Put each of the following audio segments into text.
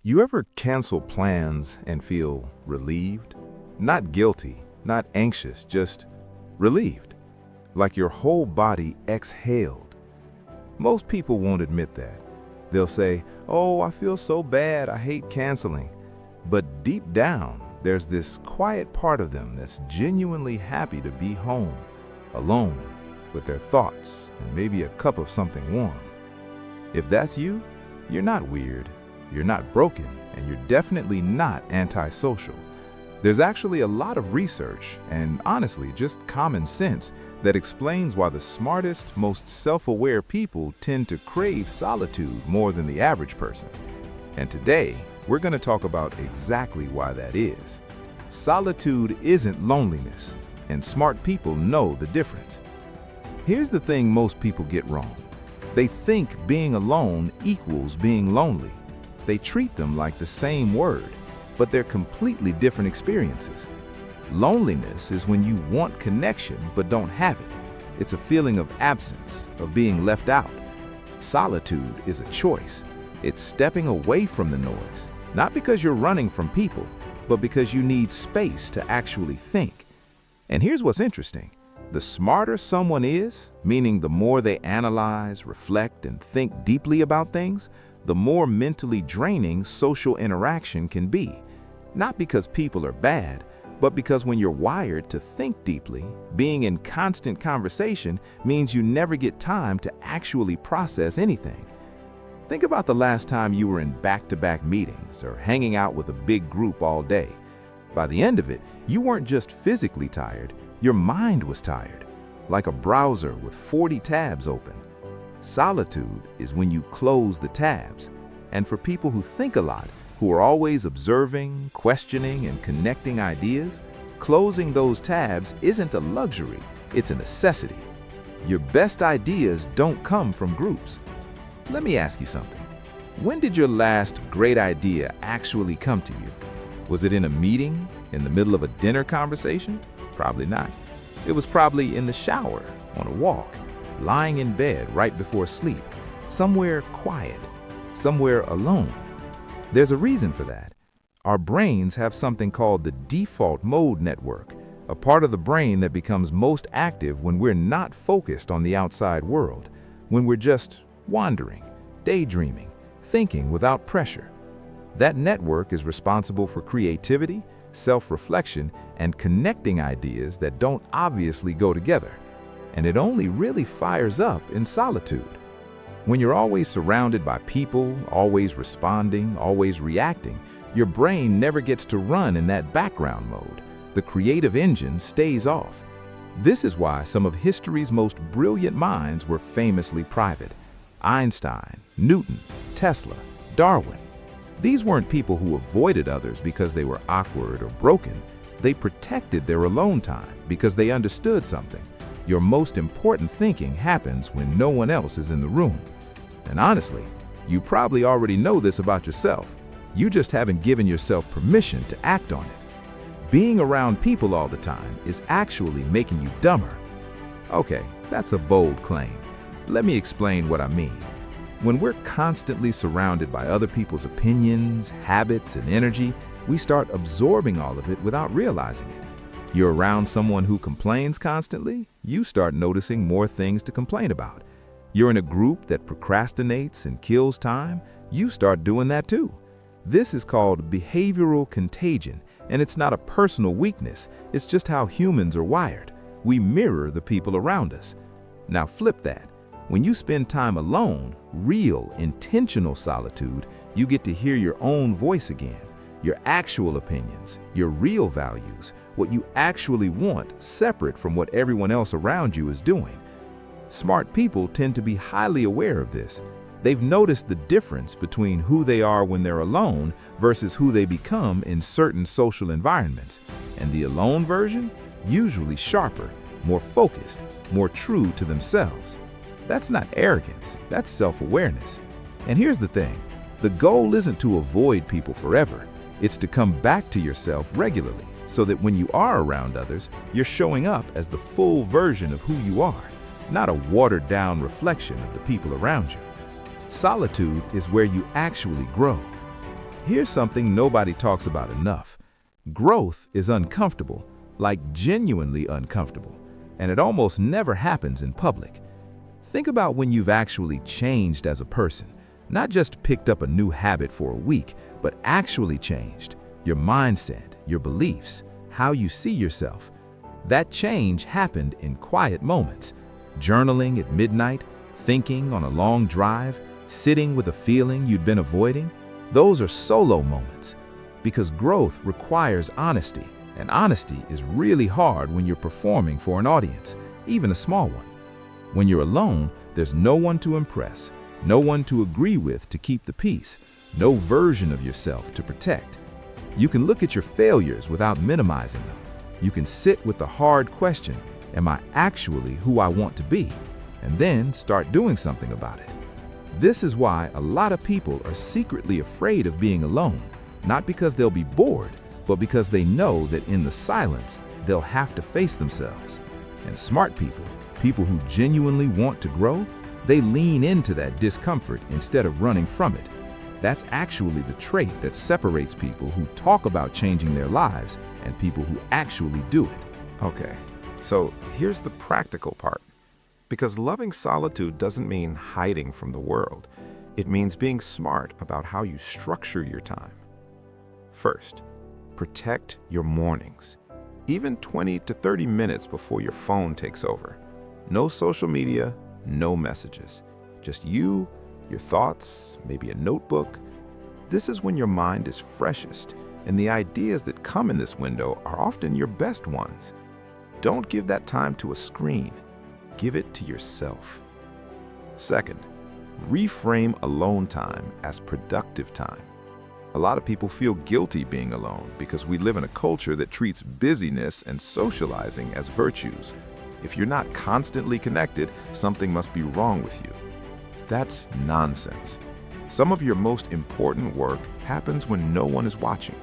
You ever cancel plans and feel relieved? Not guilty, not anxious, just relieved. Like your whole body exhaled. Most people won't admit that. They'll say, "Oh, I feel so bad, I hate canceling." But deep down, there's this quiet part of them that's genuinely happy to be home, alone, with their thoughts and maybe a cup of something warm. If that's you, you're not weird. You're not broken, and you're definitely not antisocial. There's actually a lot of research, and honestly, just common sense, that explains why the smartest, most self-aware people tend to crave solitude more than the average person. And today, we're going to talk about exactly why that is. Solitude isn't loneliness, and smart people know the difference. Here's the thing most people get wrong. They think being alone equals being lonely. They treat them like the same word, but they're completely different experiences. Loneliness is when you want connection but don't have it. It's a feeling of absence, of being left out. Solitude is a choice. It's stepping away from the noise, not because you're running from people, but because you need space to actually think. And here's what's interesting. The smarter someone is, meaning the more they analyze, reflect, and think deeply about things, the more mentally draining social interaction can be. Not because people are bad, but because when you're wired to think deeply, being in constant conversation means you never get time to actually process anything. Think about the last time you were in back-to-back meetings or hanging out with a big group all day. By the end of it, you weren't just physically tired, your mind was tired, like a browser with 40 tabs open. Solitude is when you close the tabs. And for people who think a lot, who are always observing, questioning, and connecting ideas, closing those tabs isn't a luxury, it's a necessity. Your best ideas don't come from groups. Let me ask you something. When did your last great idea actually come to you? Was it in a meeting, in the middle of a dinner conversation? Probably not. It was probably in the shower, on a walk, lying in bed right before sleep, somewhere quiet, somewhere alone. There's a reason for that. Our brains have something called the default mode network, a part of the brain that becomes most active when we're not focused on the outside world, when we're just wandering, daydreaming, thinking without pressure. That network is responsible for creativity, self-reflection, and connecting ideas that don't obviously go together. And it only really fires up in solitude. When you're always surrounded by people, always responding, always reacting, your brain never gets to run in that background mode. The creative engine stays off. This is why some of history's most brilliant minds were famously private. Einstein, Newton, Tesla, Darwin. These weren't people who avoided others because they were awkward or broken. They protected their alone time because they understood something. Your most important thinking happens when no one else is in the room. And honestly, you probably already know this about yourself. You just haven't given yourself permission to act on it. Being around people all the time is actually making you dumber. Okay, that's a bold claim. Let me explain what I mean. When we're constantly surrounded by other people's opinions, habits, and energy, we start absorbing all of it without realizing it. You're around someone who complains constantly, you start noticing more things to complain about. You're in a group that procrastinates and kills time, you start doing that too. This is called behavioral contagion, and it's not a personal weakness, it's just how humans are wired. We mirror the people around us. Now flip that. When you spend time alone, real, intentional solitude, you get to hear your own voice again, your actual opinions, your real values, what you actually want, separate from what everyone else around you is doing. Smart people tend to be highly aware of this. They've noticed the difference between who they are when they're alone versus who they become in certain social environments. And the alone version, usually sharper, more focused, more true to themselves. That's not arrogance, that's self-awareness. And here's the thing, the goal isn't to avoid people forever. It's to come back to yourself regularly, so that when you are around others, you're showing up as the full version of who you are, not a watered-down reflection of the people around you. Solitude is where you actually grow. Here's something nobody talks about enough. Growth is uncomfortable, like genuinely uncomfortable, and it almost never happens in public. Think about when you've actually changed as a person, not just picked up a new habit for a week, but actually changed your mindset, your beliefs, how you see yourself. That change happened in quiet moments, journaling at midnight, thinking on a long drive, sitting with a feeling you'd been avoiding. Those are solo moments, because growth requires honesty, and honesty is really hard when you're performing for an audience, even a small one. When you're alone, there's no one to impress, no one to agree with to keep the peace, no version of yourself to protect. You can look at your failures without minimizing them. You can sit with the hard question, am I actually who I want to be? And then start doing something about it. This is why a lot of people are secretly afraid of being alone, not because they'll be bored, but because they know that in the silence, they'll have to face themselves. And smart people, people who genuinely want to grow, they lean into that discomfort instead of running from it. That's actually the trait that separates people who talk about changing their lives and people who actually do it. Okay, so here's the practical part. Because loving solitude doesn't mean hiding from the world. It means being smart about how you structure your time. First, protect your mornings. Even 20 to 30 minutes before your phone takes over. No social media, no messages. Just you, your thoughts, maybe a notebook. This is when your mind is freshest, and the ideas that come in this window are often your best ones. Don't give that time to a screen. Give it to yourself. Second, reframe alone time as productive time. A lot of people feel guilty being alone because we live in a culture that treats busyness and socializing as virtues. If you're not constantly connected, something must be wrong with you. That's nonsense. Some of your most important work happens when no one is watching.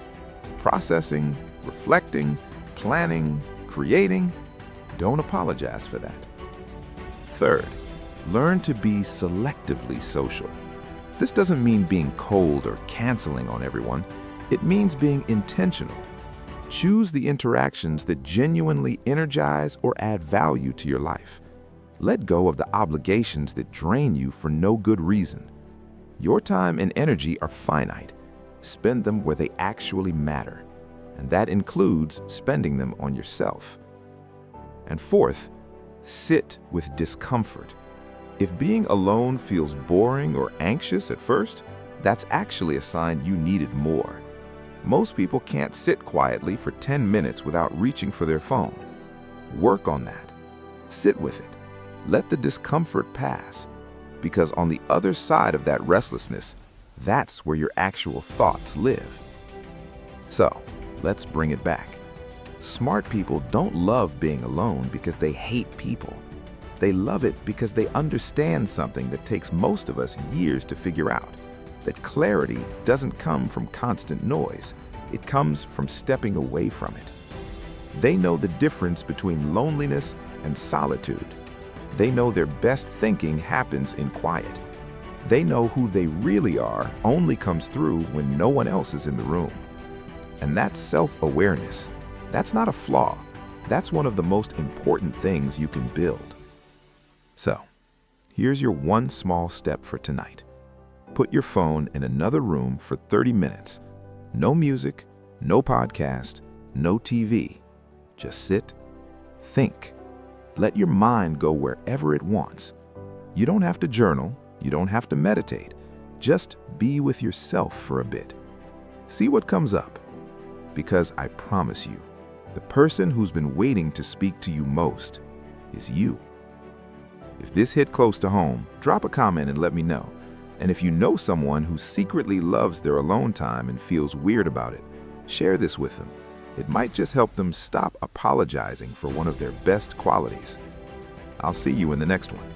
Processing, reflecting, planning, creating. Don't apologize for that. Third, learn to be selectively social. This doesn't mean being cold or canceling on everyone. It means being intentional. Choose the interactions that genuinely energize or add value to your life. Let go of the obligations that drain you for no good reason. Your time and energy are finite. Spend them where they actually matter, and that includes spending them on yourself. And fourth, sit with discomfort. If being alone feels boring or anxious at first, that's actually a sign you needed more. Most people can't sit quietly for 10 minutes without reaching for their phone. Work on that. Sit with it. Let the discomfort pass, because on the other side of that restlessness, that's where your actual thoughts live. So, let's bring it back. Smart people don't love being alone because they hate people. They love it because they understand something that takes most of us years to figure out. That clarity doesn't come from constant noise. It comes from stepping away from it. They know the difference between loneliness and solitude. They know their best thinking happens in quiet. They know who they really are only comes through when no one else is in the room. And that's self-awareness. That's not a flaw. That's one of the most important things you can build. So, here's your one small step for tonight. Put your phone in another room for 30 minutes. No music, no podcast, no TV. Just sit, think. Let your mind go wherever it wants. You don't have to journal. You don't have to meditate. Just be with yourself for a bit. See what comes up. Because I promise you, the person who's been waiting to speak to you most is you. If this hit close to home, drop a comment and let me know. And if you know someone who secretly loves their alone time and feels weird about it, share this with them. It might just help them stop apologizing for one of their best qualities. I'll see you in the next one.